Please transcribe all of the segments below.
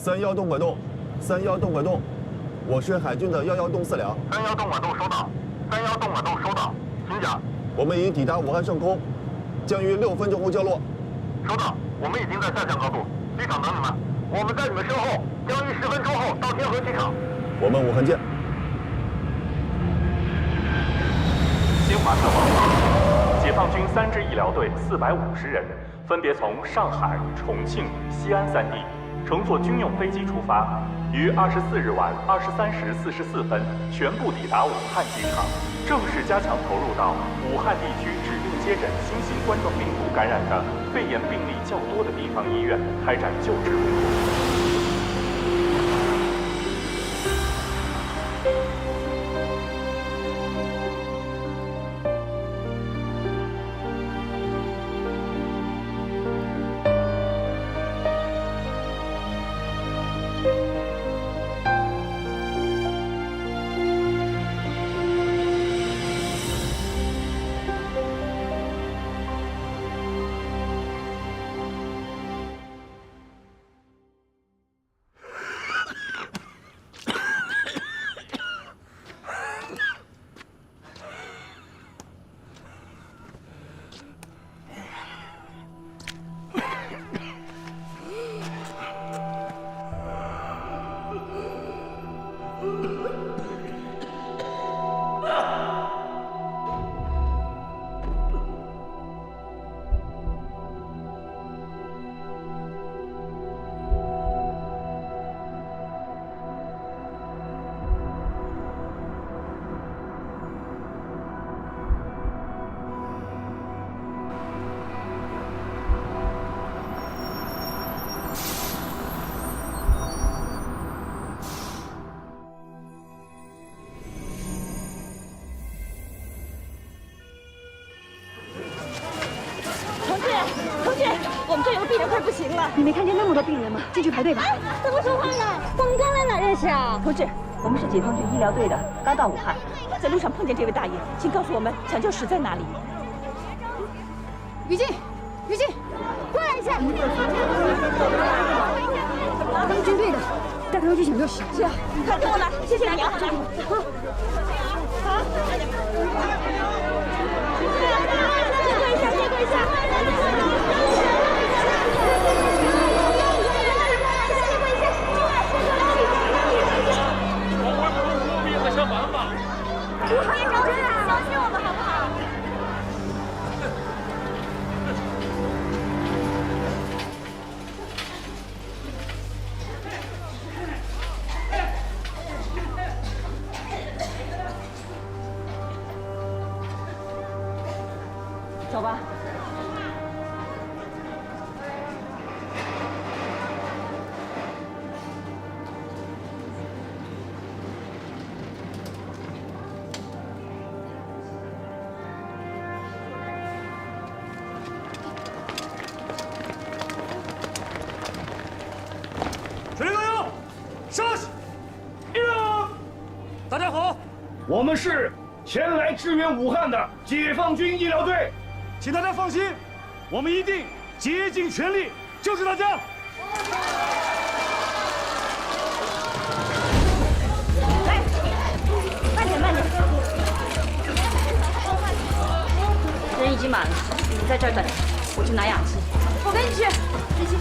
31东拐洞，31东拐洞，我是海军的11洞4两。31东拐洞收到，31东拐洞收到，请讲。我们已抵达武汉上空，将于6分钟后降落。收到，我们已经在下降高度，机场等你们。我们在你们身后，将于10分钟后到天河机场。我们武汉见。新华社报道，解放军3支医疗队450人，分别从上海、重庆、西安3地，乘坐军用飞机出发，于24日晚23时44分全部抵达武汉机场，正式加强投入到武汉地区指定接诊新型冠状病毒感染的肺炎病例较多的地方医院开展救治工作。我们这有个病人快不行了，你没看见那么多病人吗？进去排队吧。怎么说话呢？我们刚来哪认识啊？同志，我们是解放军医疗队的，刚到武汉，在路上碰见这位大爷，请告诉我们抢救室在哪里。于静，于静，过来一下。他们军队的，带他们去抢救室。是啊，快跟我来，谢谢你啊。好。借过一下，借过一下。我还没着急啊，相信我们好不好？走吧。水力高油，杀死！大家好，我们是前来支援武汉的解放军医疗队，请大家放心，我们一定竭尽全力救治大家。来，慢点，慢点。人已经满了，你们在这儿等，我去拿氧气。我跟你去，志清。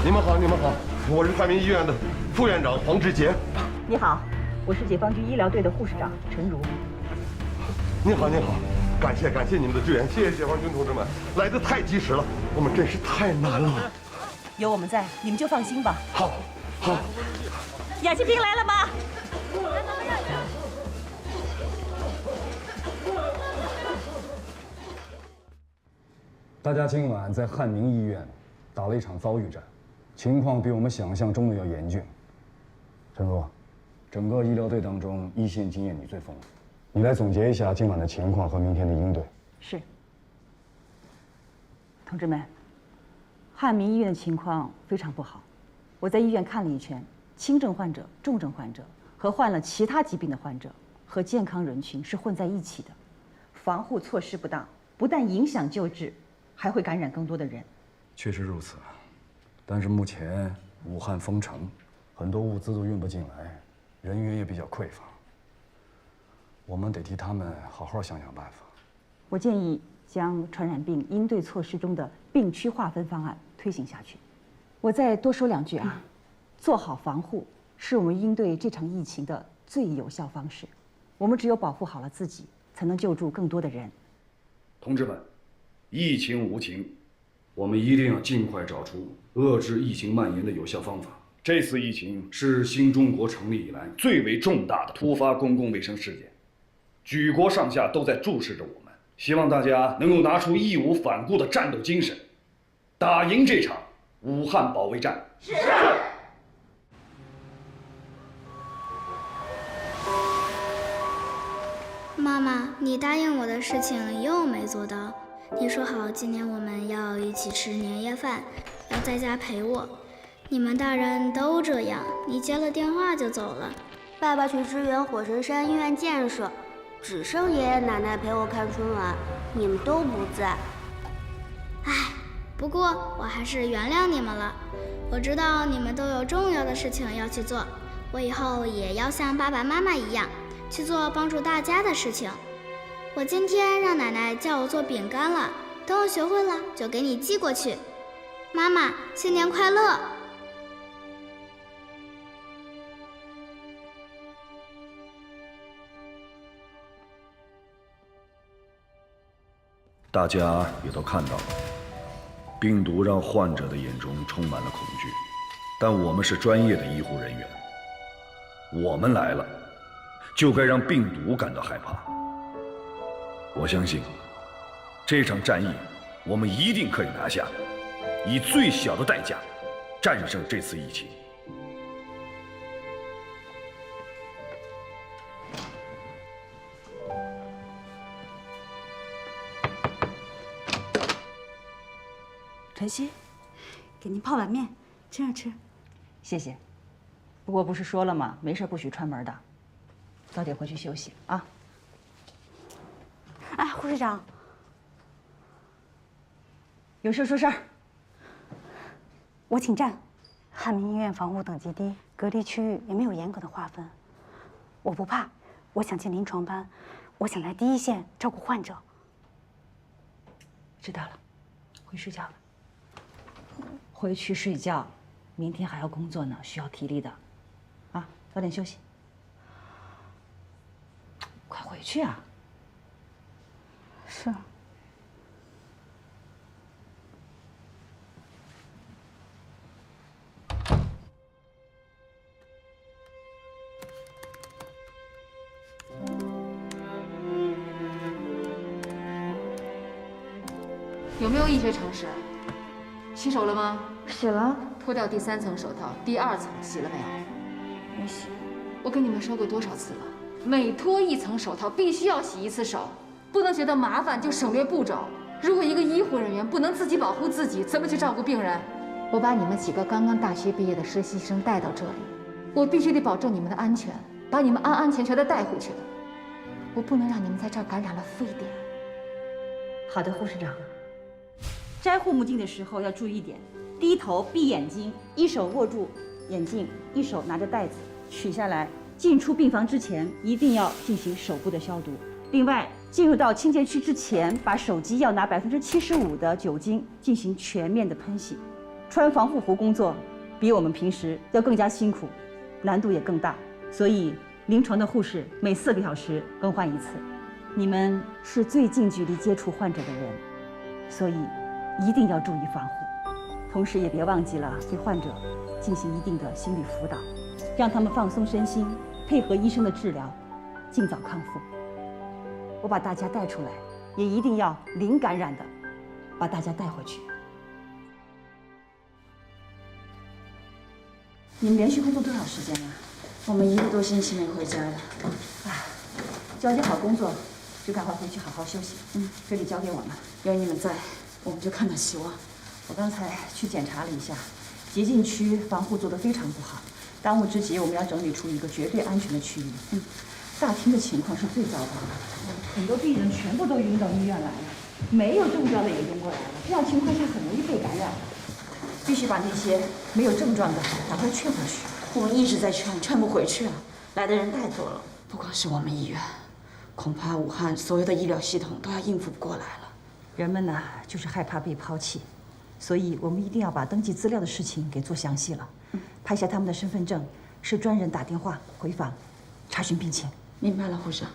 你们好，你们好，我是汉民医院的副院长黄志杰。你好，我是解放军医疗队的护士长陈如。您好，您好，感谢你们的支援，谢谢解放军同志们，来得太及时了，我们真是太难了。有我们在，你们就放心吧。好，好。氧气瓶来了吗？大家今晚在汉民医院打了一场遭遇战，情况比我们想象中的要严峻。陈如，整个医疗队当中一线经验你最丰富，你来总结一下今晚的情况和明天的应对。是。同志们，汉民医院的情况非常不好，我在医院看了一圈，轻症患者、重症患者和患了其他疾病的患者和健康人群是混在一起的，防护措施不当，不但影响救治，还会感染更多的人。确实如此，但是目前武汉封城，很多物资都运不进来，人员也比较匮乏。我们得替他们好好想想办法。我建议将传染病应对措施中的病区划分方案推行下去。我再多说2句啊，做好防护是我们应对这场疫情的最有效方式。我们只有保护好了自己，才能救助更多的人。同志们，疫情无情，我们一定要尽快找出遏制疫情蔓延的有效方法。这次疫情是新中国成立以来最为重大的突发公共卫生事件，举国上下都在注视着我们，希望大家能够拿出义无反顾的战斗精神，打赢这场武汉保卫战。是。妈妈，你答应我的事情又没做到。你说好今年我们要一起吃年夜饭，要在家陪我。你们大人都这样，你接了电话就走了。爸爸去支援火神山医院建设，只剩爷爷奶奶陪我看春晚，你们都不在。唉，不过我还是原谅你们了。我知道你们都有重要的事情要去做，我以后也要像爸爸妈妈一样去做帮助大家的事情。我今天让奶奶叫我做饼干了，等我学会了就给你寄过去。妈妈，新年快乐！大家也都看到了，病毒让患者的眼中充满了恐惧，但我们是专业的医护人员，我们来了，就该让病毒感到害怕。我相信，这场战役我们一定可以拿下，以最小的代价战胜这次疫情。晨曦，给您泡碗面，吃啊吃。谢谢。不过不是说了吗？没事不许串门的。早点回去休息啊。哎，护士长，有事说事儿。我请战。汉民医院防护等级低，隔离区域也没有严格的划分。我不怕，我想进临床班，我想在第一线照顾患者。知道了，回睡觉了。回去睡觉，明天还要工作呢，需要体力的。啊，早点休息。快回去啊！是。有没有医学常识？洗手了吗？洗了。脱掉第3层手套，第2层洗了没有？没洗。我跟你们说过多少次了？每脱1层手套，必须要洗1次手，不能觉得麻烦就省略步骤。如果一个医护人员不能自己保护自己，怎么去照顾病人？我把你们几个刚刚大学毕业的实习生带到这里，我必须得保证你们的安全，把你们安安全全的带回去的。我不能让你们在这儿感染了非典。好的，护士长。摘护目镜的时候要注意一点：低头闭眼睛，一手握住眼镜，一手拿着袋子，取下来。进出病房之前一定要进行手部的消毒。另外，进入到清洁区之前，把手机要拿75%的酒精进行全面的喷洗。穿防护服工作比我们平时要更加辛苦，难度也更大，所以临床的护士每4个小时更换1次。你们是最近距离接触患者的人，所以一定要注意防护，同时也别忘记了对患者进行一定的心理辅导，让他们放松身心，配合医生的治疗，尽早康复。我把大家带出来，也一定要零感染的把大家带回去。你们连续工作多少时间了？我们1个多星期没回家了。哎，交接好工作，就赶快回去好好休息。这里交给我们，有你们在，我们就看到希望。我刚才去检查了一下，洁净区防护做得非常不好。当务之急，我们要整理出一个绝对安全的区域。大厅的情况是最糟糕的，很多病人全部都晕到医院来了，没有中标的也晕过来了，这样情况下很容易被感染。必须把那些没有症状的赶快劝回去。我们一直在劝，劝不回去啊！来的人太多了，不光是我们医院，恐怕武汉所有的医疗系统都要应付不过来了。人们呢，就是害怕被抛弃，所以我们一定要把登记资料的事情给做详细了，拍下他们的身份证，是专人打电话回访，查询病情。明白了，护士长。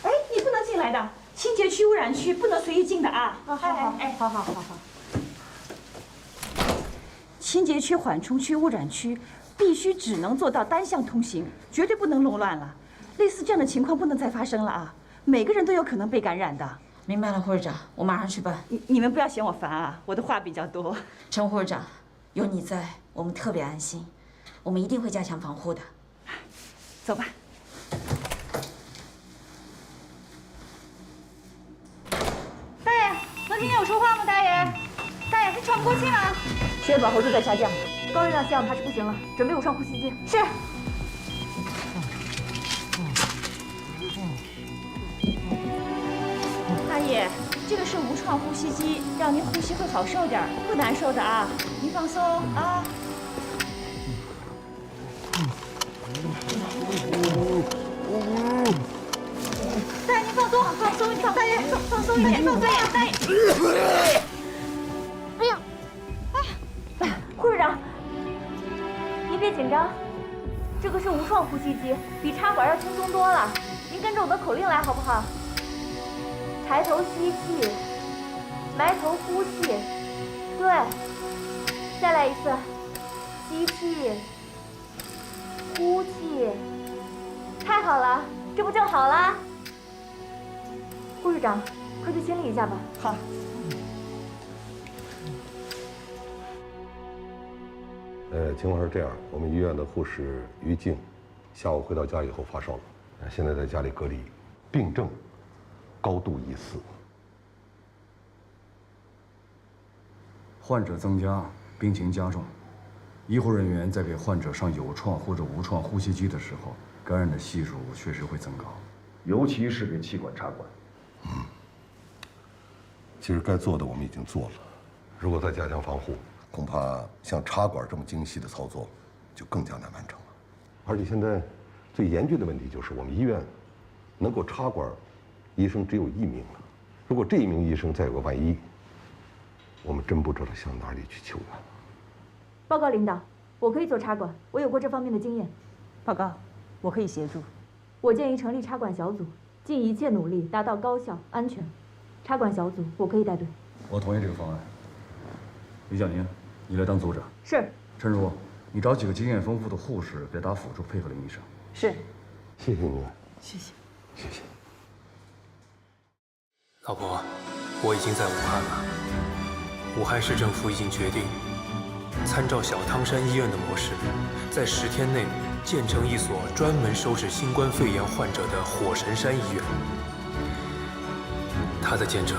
哎，你不能进来的，清洁区、污染区不能随意进的啊！好，好。清洁区、缓冲区、污染区必须只能做到单向通行，绝对不能垄断了。类似这样的情况不能再发生了啊！每个人都有可能被感染的。明白了，护士长，我马上去办。你们不要嫌我烦啊，我的话比较多。陈护士长，有你在，我们特别安心，我们一定会加强防护的。走吧。大爷，能听见我说话吗？大爷，大爷是喘不过气吗？血管活度在下降，高热量吸氧怕是不行了，准备无创呼吸机。是。大爷，这个是无创呼吸机，让您呼吸会好受点，不难受的啊，您放松啊。大爷，您放松，放松一点。大爷，放松一点，放松一点。大爷，哎呀，哎，护士长，您别紧张，这个是无创呼吸机，比插管要轻松多了。您跟着我的口令来好不好？抬头吸气，埋头呼气，对，再来一次，吸气，呼气，太好了，这不正好了？护士长，快去清理一下吧。好。情况是这样，我们医院的护士于静，下午回到家以后发烧了，现在在家里隔离，病症高度疑似。患者增加，病情加重，医护人员在给患者上有创或者无创呼吸机的时候，感染的系数确实会增高，尤其是给气管插管。其实该做的我们已经做了，如果再加强防护，恐怕像插管这么精细的操作就更加难完成了。而且现在最严峻的问题就是我们医院能够插管医生只有1名了，如果这1名医生再有个万一，我们真不知道向哪里去求援了。报告领导，我可以做插管，我有过这方面的经验。报告，我可以协助。我建议成立插管小组，尽一切努力达到高效安全。插管小组我可以带队。我同意这个方案。于小宁，你来当组长。是。陈如，你找几个经验丰富的护士给打辅助，配合林医生。是。谢谢您。谢谢。谢谢。老婆，我已经在武汉了。武汉市政府已经决定，参照小汤山医院的模式，在10天内建成一所专门收治新冠肺炎患者的火神山医院。它的建成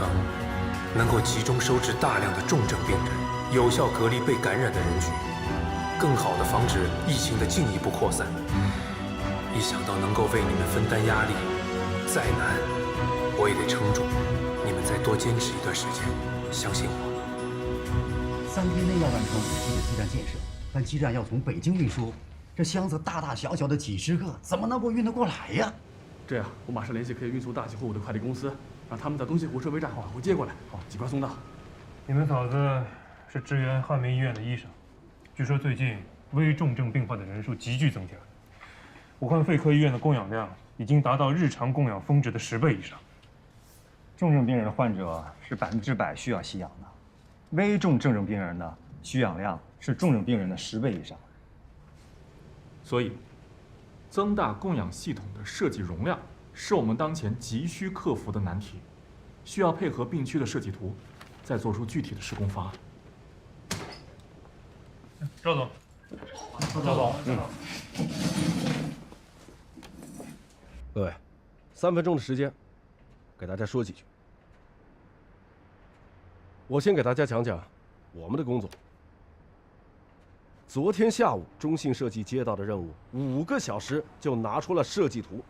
能够集中收治大量的重症病人，有效隔离被感染的人群，更好地防止疫情的进一步扩散。一想到能够为你们分担压力，再难我也得撑住。你们再多坚持一段时间，相信我。3天内要完成5期的基站建设，但基站要从北京运输，这箱子大大小小的几10个，怎么能够运得过来呀？这样，我马上联系可以运输大型货物的快递公司，让他们在东西湖设备站把货接过来，好，尽快送到。你们嫂子是支援汉民医院的医生，据说最近危重症病患的人数急剧增加，武汉肺科医院的供氧量已经达到日常供氧峰值的10倍以上。重症病人的患者是100%需要吸氧的，危重症病人的需氧量是重症病人的10倍以上。所以，增大供氧系统的设计容量是我们当前急需克服的难题，需要配合病区的设计图，再做出具体的施工方案。赵总，赵总，各位，3分钟的时间，给大家说几句。我先给大家讲讲我们的工作。昨天下午，中信设计接到的任务，5个小时就拿出了设计图。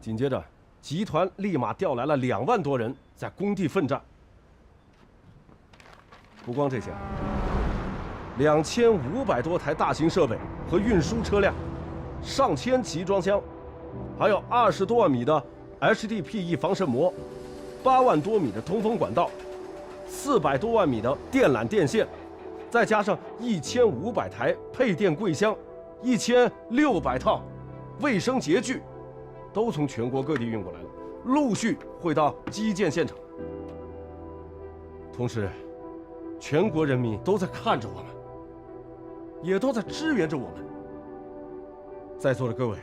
紧接着，集团立马调来了2万多人在工地奋战。不光这些，2500多台大型设备和运输车辆，上千集装箱，还有20多万米的 HDPE 防渗膜，8万多米的通风管道，400多万米的电缆电线，再加上1500台配电柜箱，1600套卫生洁具，都从全国各地运过来了，陆续汇到基建现场。同时，全国人民都在看着我们，也都在支援着我们。在座的各位，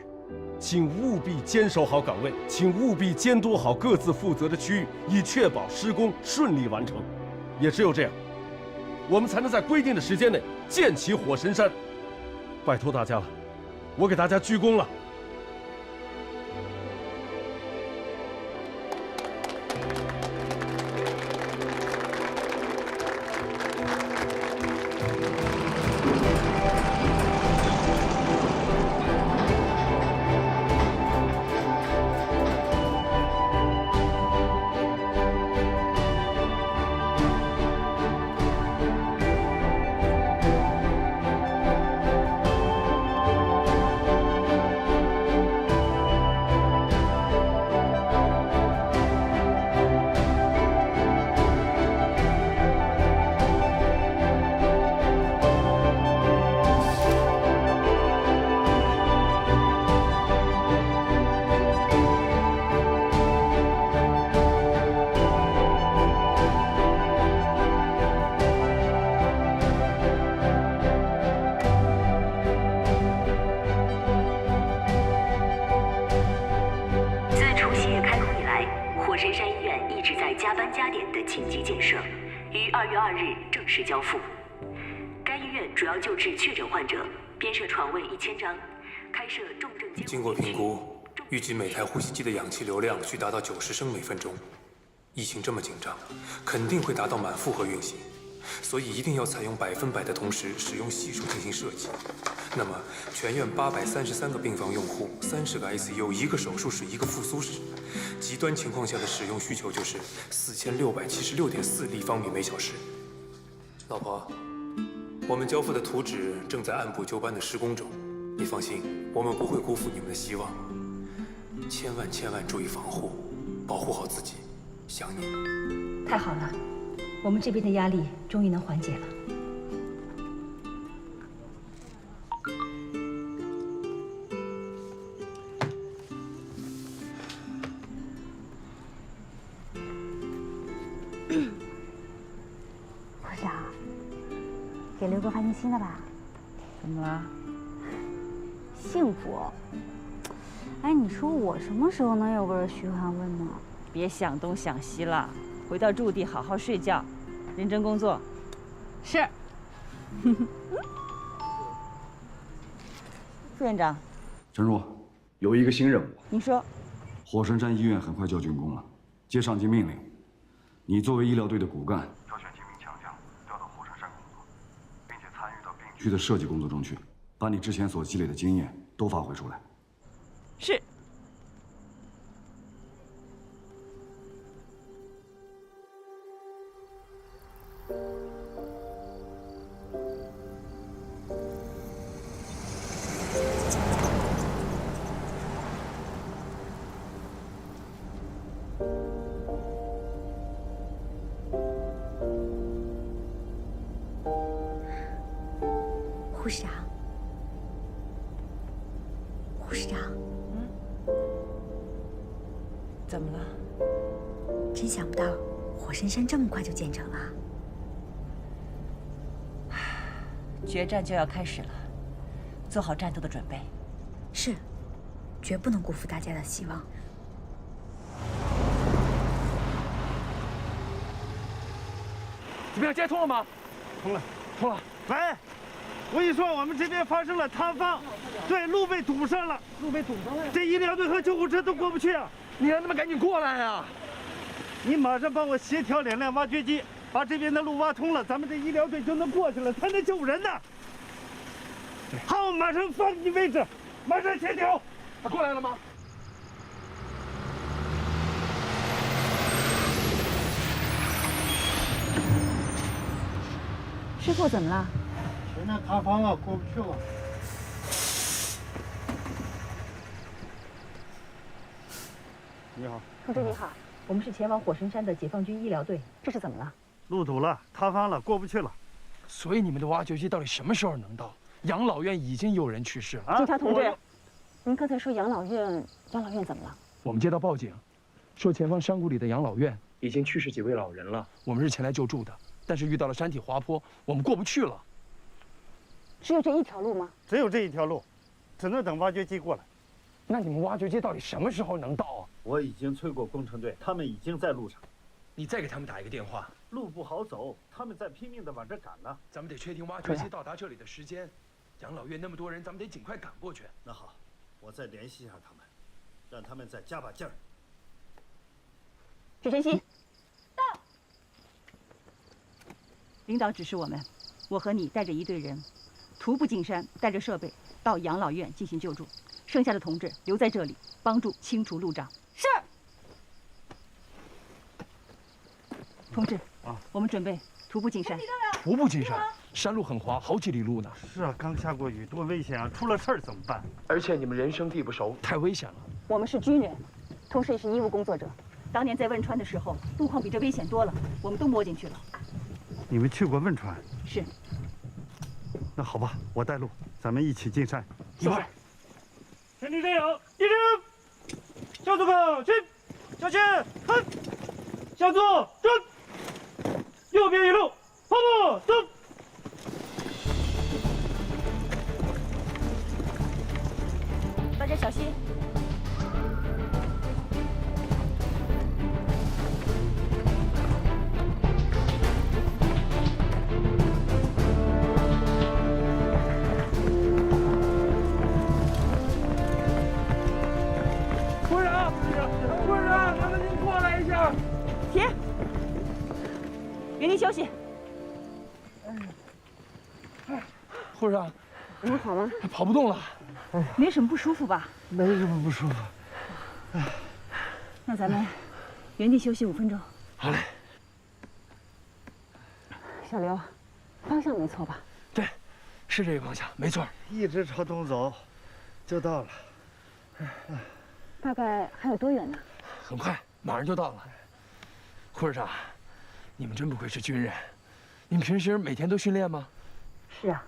请务必坚守好岗位，请务必监督好各自负责的区域，以确保施工顺利完成。也只有这样，我们才能在规定的时间内建起火神山。拜托大家了，我给大家鞠躬了。交付。该医院主要救治确诊患者，编设床位1000张，开设重症监护。经过评估，预计每台呼吸机的氧气流量需达到90升每分钟。疫情这么紧张，肯定会达到满负荷运行，所以一定要采用100%的同时使用系数进行设计。那么，全院833个病房用户，30个 ICU， 1个手术室，1个复苏室，极端情况下的使用需求就是4676.4立方米每小时。老婆，我们交付的图纸正在按部就班的施工中，你放心，我们不会辜负你们的希望。千万注意防护，保护好自己，想你。太好了，我们这边的压力终于能缓解了。部长，给刘哥发信息了吧？怎么了？幸福。哎，你说我什么时候能有个人嘘寒问暖？别想东想西了，回到驻地好好睡觉，认真工作。是。副院长，陈若，有一个新任务。您说。火神山医院很快就要竣工了，接上级命令，你作为医疗队的骨干，挑选几名强将调到火神山工作，并且参与到病区的设计工作中去，把你之前所积累的经验都发挥出来。是。护士长，护士长，怎么了？真想不到火神山这么快就建成了。决战就要开始了，做好战斗的准备。是，绝不能辜负大家的希望。怎么样，接通了吗？通了。喂，我跟你说，我们这边发生了塌方，对，路被堵上了，这医疗队和救护车都过不去啊！你让他们赶紧过来啊！你马上帮我协调2辆挖掘机，把这边的路挖通了，咱们这医疗队就能过去了，才能救人呢。好，马上放你位置，马上协调。他过来了吗？师傅怎么了？前面塌方了，过不去了。你好，同志你好，我们是前往火神山的解放军医疗队，这是怎么了？路堵了，塌方了，过不去了。所以你们的挖掘机到底什么时候能到？养老院已经有人去世了。警察同志，您刚才说养老院怎么了？我们接到报警，说前方山谷里的养老院已经去世几位老人了。我们是前来救助的，但是遇到了山体滑坡，我们过不去了。只有这一条路吗？只有这一条路，只能等挖掘机过来。那你们挖掘机到底什么时候能到啊？我已经催过工程队，他们已经在路上。你再给他们打一个电话。路不好走，他们在拼命地往这赶呢。咱们得确定挖掘机到达这里的时间。养老院那么多人，咱们得尽快赶过去。那好，我再联系一下他们，让他们再加把劲儿。许晨曦，到。领导指示我们，我和你带着一队人，徒步进山，带着设备到养老院进行救助，剩下的同志留在这里帮助清除路障。是。同志，我们准备徒步进山。徒步进山，山路很滑，好几里路呢。是啊，刚下过雨，多危险啊！出了事儿怎么办？而且你们人生地不熟，太危险了。我们是军人，同时也是医务工作者。当年在汶川的时候，路况比这危险多了，我们都摸进去了。你们去过汶川？是。那好吧，我带路，咱们一起进山。一块。全体战友，一致，向左靠前，向前看，向左转，右边一路，跑步走。大家小心。会长，麻烦您过来一下。停，原地休息。会长，你们好吗？跑不动了。没什么不舒服吧？没什么不舒服。那咱们原地休息5分钟。好嘞。小刘，方向没错吧？对，是这个方向，没错。一直朝东走，就到了。大概还有多远呢？很快，马上就到了。护士长，你们真不愧是军人，你们平时每天都训练吗？是啊，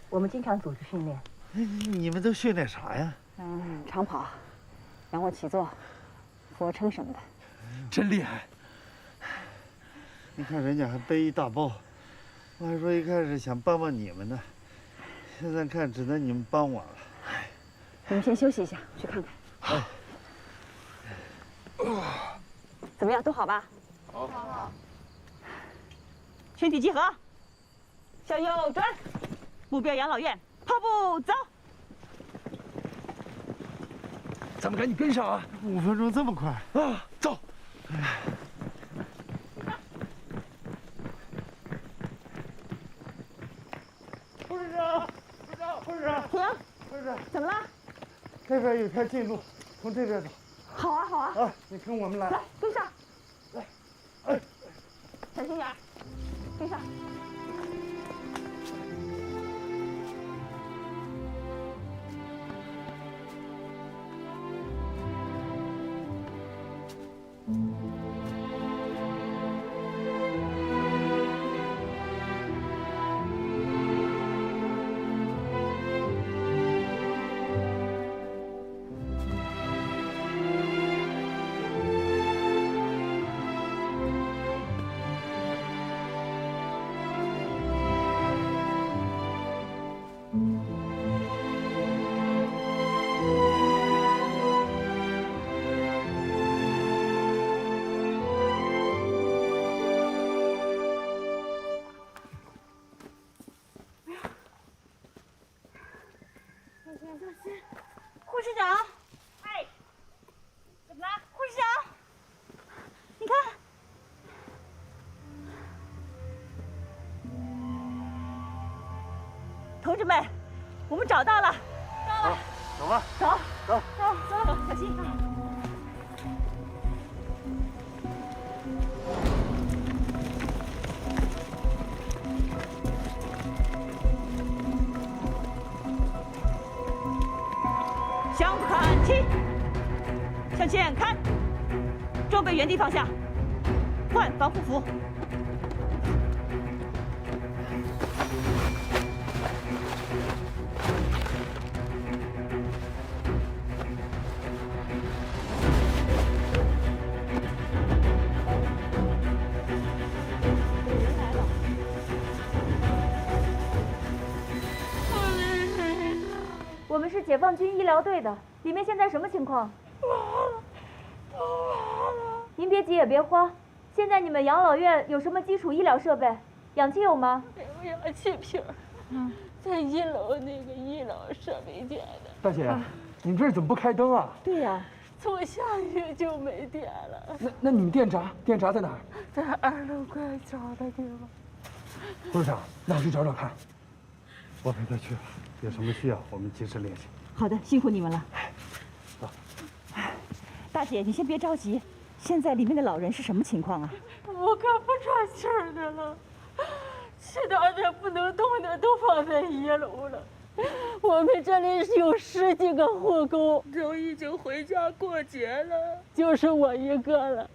我们经常组织训练。你们都训练啥呀？长跑、仰卧起坐、俯卧撑什么的。真厉害！你看人家还背一大包，我还说一开始想帮帮你们呢，现在看只能你们帮我了。你们先休息一下，去看看。怎么样，都好吧？好。全体集合，向右转，目标养老院，跑步走。咱们赶紧跟上啊！5分钟这么快啊！走。护士长，护士长，停！护士长，怎么了？这边有条近路，从这边走。好啊，好啊。啊，你跟我们来。来，跟上。来，哎，小心点，跟上。护士长，哎，怎么了？护士长，你看，同志们，我们找到了，到了，走吧，走，走，走，小心。装备原地放下，换防护服。我们是解放军医疗队的，里面现在什么情况？您别急也别慌，现在你们养老院有什么基础医疗设备？氧气有吗？有氧气瓶，在1楼那个医疗设备间的。大姐，你们这儿怎么不开灯啊？对呀，从下雨就没电了。那你们电闸在哪儿？在2楼快找的地方。护士长，那我去找找看。我陪他去了，有什么需要我们及时联系。好的，辛苦你们了。走。大姐，你先别着急，现在里面的老人是什么情况啊？我可不喘气儿的了，其他的不能动的都放在1楼了。我们这里有10几个护工，都已经回家过节了，就是我一个了，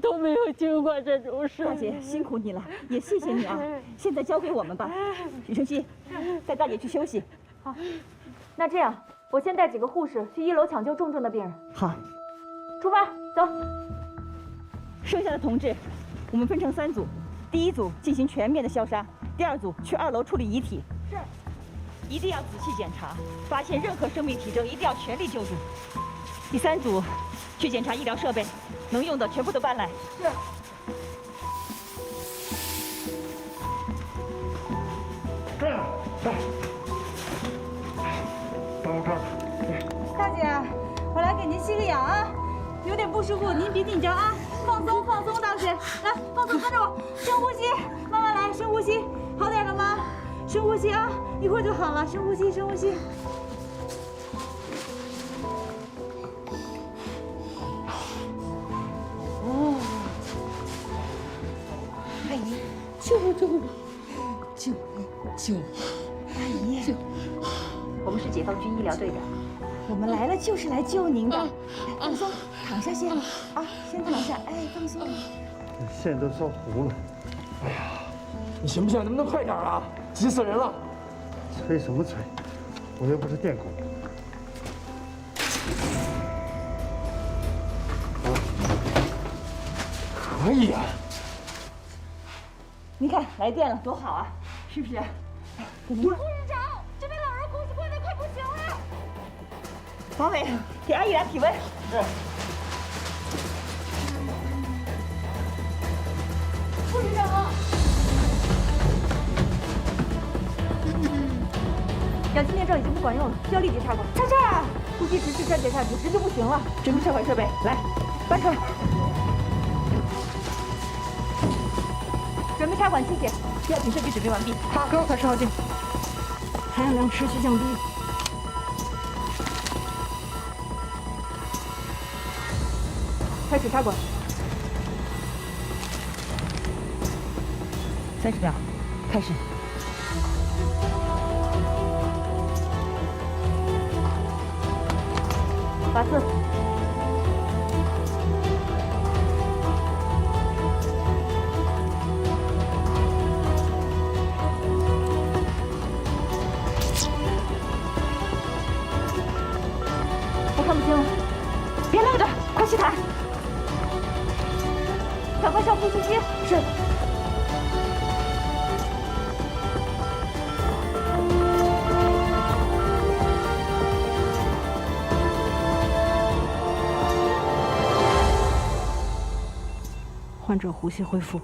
都没有经过这种事。大姐，辛苦你了，也谢谢你啊。现在交给我们吧，许成熙，带大姐去休息。好，那这样，我先带几个护士去1楼抢救重症的病人。好，出发，走。剩下的同志，我们分成3组，第1组进行全面的消杀，第2组去2楼处理遗体。是。一定要仔细检查，发现任何生命体征一定要全力救助。第3组去检查医疗设备，能用的全部都搬来。是。来，到我这儿。大姐，我来给您吸个氧啊，有点不舒服，您别紧张啊，放松放松，大姐，来放松，跟着我，深呼吸，慢慢来，深呼吸，好点了吗？深呼吸啊，一会儿就好了，深呼吸，深呼吸。哦，阿姨，救我！阿姨，我们是解放军医疗队的，我们来了就是来救您的。来，放松，躺下先啊，先躺下，哎，放松。线都烧糊了。哎呀，你行不行？能不能快点啊？急死人了！催什么催？我又不是电工。可以啊！你看来电了，多好啊，是不是？护士长，这边老人呼吸困难，快不行了。王伟，给阿姨来体温。是。护士长。氧气面罩已经不管用了，需要立即插管。在这儿，呼吸持续衰竭下去，直就不行了。准备插管设备，来，搬出来。准备插管器械，药品设备准备完毕。好，给我可视号镜，含氧量持续降低。开始插管。30秒，开始。拔刺。我看不清了，别愣着，快吸痰！赶快上呼吸机。是。患者呼吸恢复。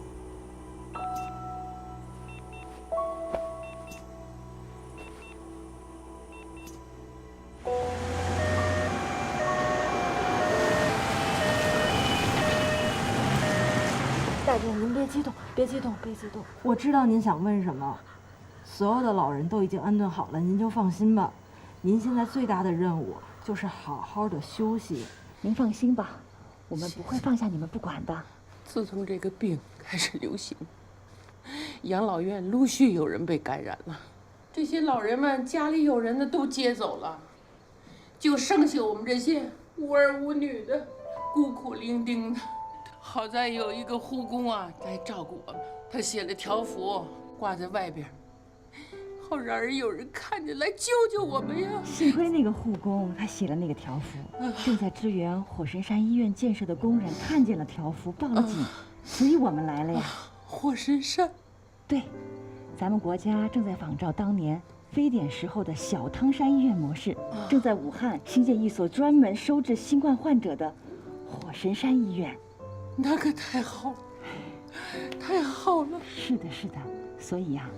大姐，您别激动，别激动，别激动。我知道您想问什么，所有的老人都已经安顿好了，您就放心吧。您现在最大的任务就是好好的休息。您放心吧，我们不会放下你们不管的。自从这个病开始流行，养老院陆续有人被感染了。这些老人们家里有人的都接走了，就剩下我们这些无儿无女的，孤苦伶仃的。好在有一个护工啊来照顾我们，他写了条幅挂在外边，好让人有人看见来救救我们呀。幸亏那个护工他写了那个条幅，正在支援火神山医院建设的工人看见了条幅报了警，所以我们来了呀。火神山，对，咱们国家正在仿照当年非典时候的小汤山医院模式，正在武汉新建一所专门收治新冠患者的火神山医院。那可太好了，太好了。是的，是的，所以呀，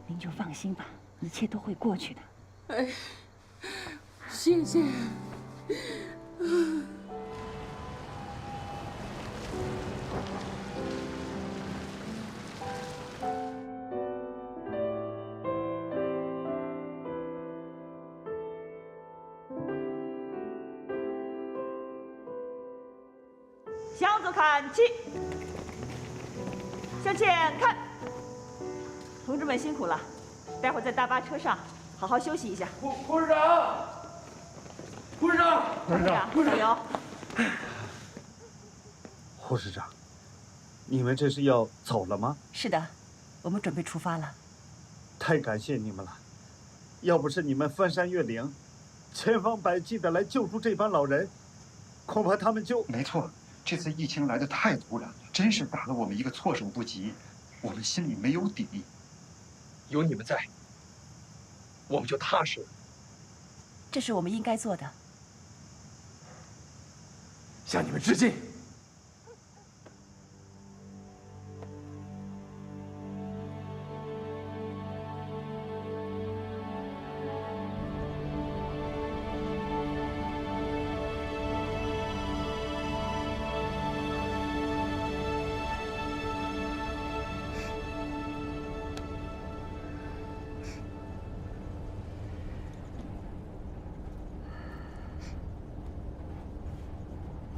您就放心吧，一切都会过去的。哎，谢谢。向左看齐，向前看。同志们辛苦了，待会儿在大巴车上好好休息一下。护士长，护士长，加油！护士长，你们这是要走了吗？是的，我们准备出发了。太感谢你们了，要不是你们翻山越岭，千方百计的来救助这帮老人，恐怕他们就……没错。这次疫情来得太突然了，真是打了我们一个措手不及，我们心里没有底。有你们在，我们就踏实了。这是我们应该做的。向你们致敬。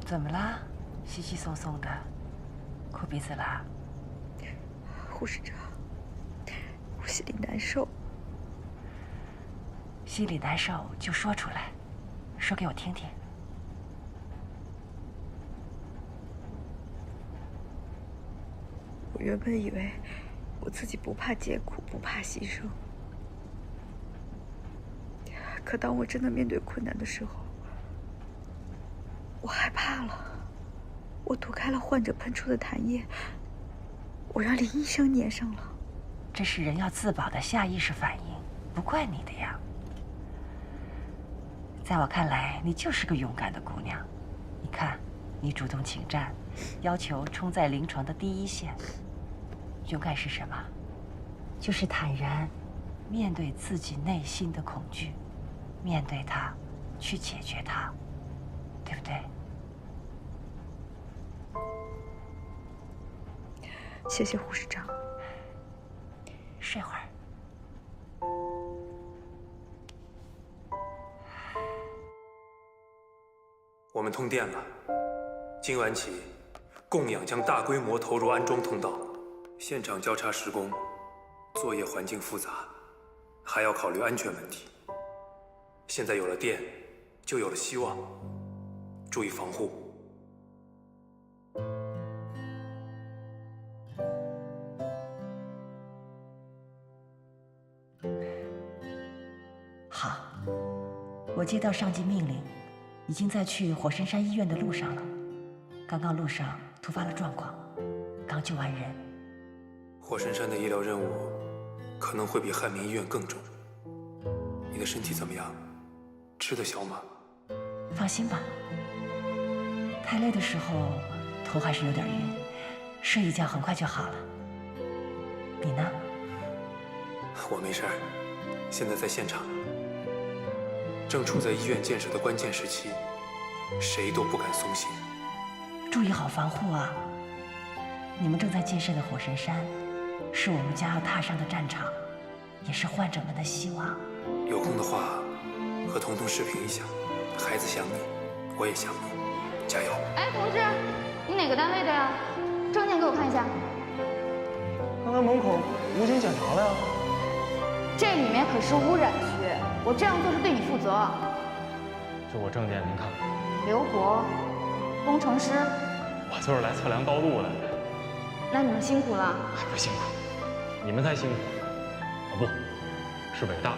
怎么啦？稀稀松松的，哭鼻子啦？护士长，我心里难受。心里难受就说出来，说给我听听。我原本以为我自己不怕艰苦，不怕牺牲，可当我真的面对困难的时候，我害怕了，我躲开了患者喷出的痰液，我让林医生粘上了。这是人要自保的下意识反应，不怪你的呀。在我看来，你就是个勇敢的姑娘。你看，你主动请战，要求冲在临床的第一线。勇敢是什么？就是坦然面对自己内心的恐惧，面对它，去解决它。对不对？谢谢护士长。睡会儿。我们通电了，今晚起，供氧将大规模投入安装通道，现场交叉施工，作业环境复杂，还要考虑安全问题。现在有了电，就有了希望。注意防护。好，我接到上级命令，已经在去火神山医院的路上了。刚刚路上突发了状况，刚救完人。火神山的医疗任务可能会比汉民医院更重。你的身体怎么样？吃得消吗？放心吧。太累的时候，头还是有点晕，睡一觉很快就好了。你呢？我没事儿，现在在现场，正处在医院建设的关键时期，谁都不敢松懈。注意好防护啊！你们正在建设的火神山，是我们将要踏上的战场，也是患者们的希望。有空的话，和彤彤视频一下。孩子想你，我也想你。加油！哎，同志，你哪个单位的呀？证件给我看一下。刚才门口武警检查了呀。这里面可是污染区，我这样做是对你负责。这我证件您看。刘博，我工程师。我就是来测量高度的。那你们辛苦了。不辛苦，你们才辛苦。不，是伟大。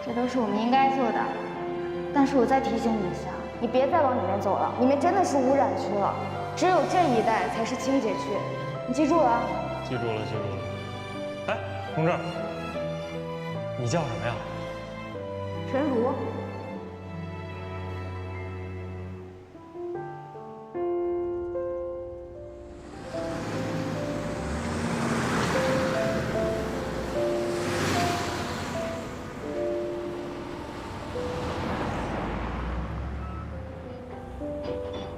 这都是我们应该做的。但是我再提醒你一下，你别再往里面走了，里面真的是污染区了。只有这一带才是清洁区，你记住了啊。记住了，记住了。哎，同志，你叫什么呀？陈如。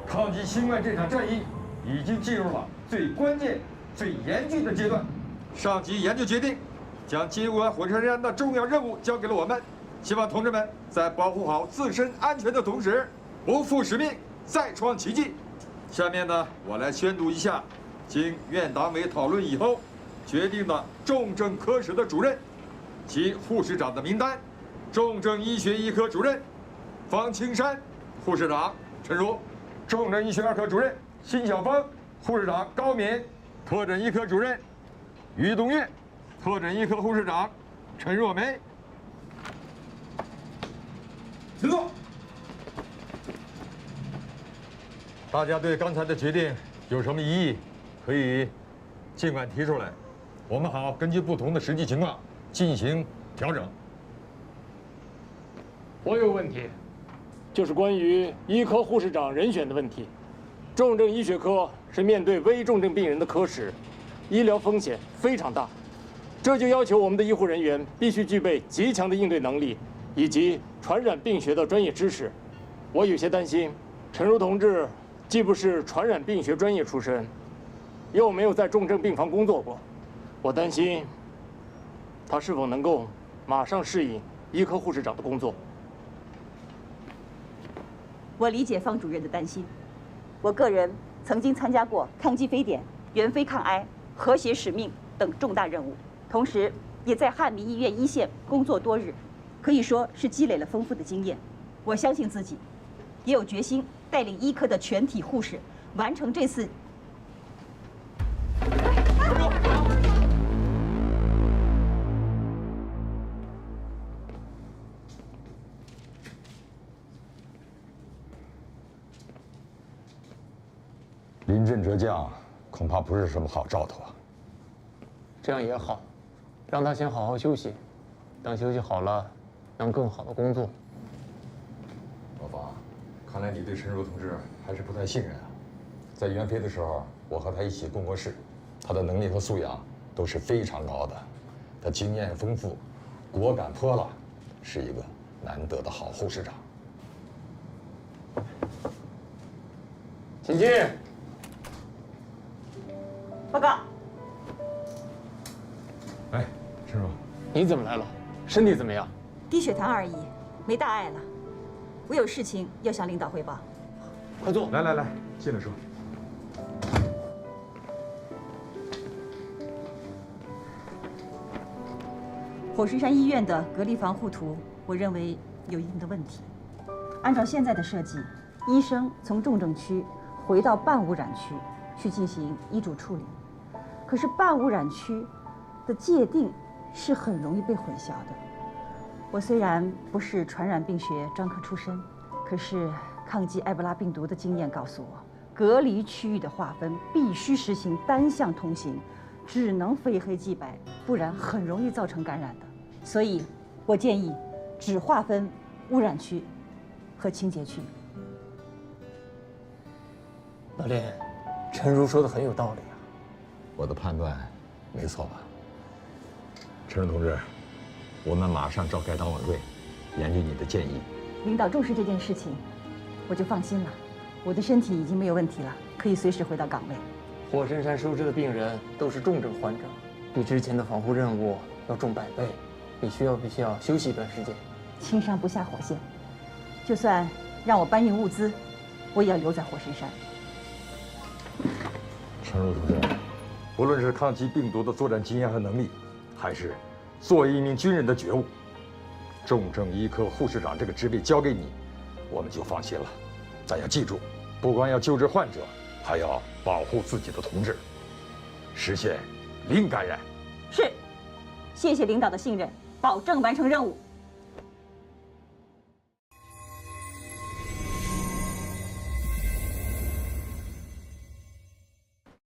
抗击新冠这场战役已经进入了最关键、最严峻的阶段。上级研究决定，将接管火车站的重要任务交给了我们。希望同志们在保护好自身安全的同时，不负使命，再创奇迹。下面呢，我来宣读一下经院党委讨论以后决定的重症科室的主任及护士长的名单。重症医学一科主任方青山，护士长陈如。重症医学二科主任辛晓峰，护士长高敏，特诊一科主任于东岳，特诊一科护士长陈若梅。请坐。大家对刚才的决定有什么异议，可以尽管提出来，我们好根据不同的实际情况进行调整。我有问题。就是关于医科护士长人选的问题。重症医学科是面对危重症病人的科室，医疗风险非常大，这就要求我们的医护人员必须具备极强的应对能力以及传染病学的专业知识。我有些担心，陈如同志既不是传染病学专业出身，又没有在重症病房工作过，我担心他是否能够马上适应医科护士长的工作。我理解方主任的担心。我个人曾经参加过抗击非典、援非抗癌、和谐使命等重大任务，同时也在汉民医院一线工作多日，可以说是积累了丰富的经验。我相信自己，也有决心带领医科的全体护士完成这次。临阵折将，恐怕不是什么好兆头啊。这样也好，让他先好好休息，等休息好了，能更好的工作。老方，看来你对陈如同志还是不太信任啊。在援非的时候，我和他一起共过事，他的能力和素养都是非常高的，他经验丰富，果敢泼辣，是一个难得的好护士长。请进。报告。哎，陈如，你怎么来了？身体怎么样？低血糖而已，没大碍了。我有事情要向领导汇报。快坐。来来来，进来说。火神山医院的隔离防护图，我认为有一定的问题。按照现在的设计，医生从重症区回到半污染区去进行医嘱处理。可是半污染区的界定是很容易被混淆的。我虽然不是传染病学专科出身，可是抗击埃博拉病毒的经验告诉我，隔离区域的划分必须实行单向通行，只能非黑即白，不然很容易造成感染的。所以，我建议只划分污染区和清洁区。老练，陈如说的很有道理啊。我的判断没错吧？陈如同志，我们马上召开党委会，研究你的建议。领导重视这件事情，我就放心了。我的身体已经没有问题了，可以随时回到岗位。火神山收治的病人都是重症患者，比之前的防护任务要重100倍，你需要休息一段时间。轻伤不下火线，就算让我搬运物资，我也要留在火神山。陈如同志，不论是抗击病毒的作战经验和能力，还是作为一名军人的觉悟，重症医科护士长这个职位交给你，我们就放心了。但要记住，不光要救治患者，还要保护自己的同志，实现零感染。是，谢谢领导的信任，保证完成任务。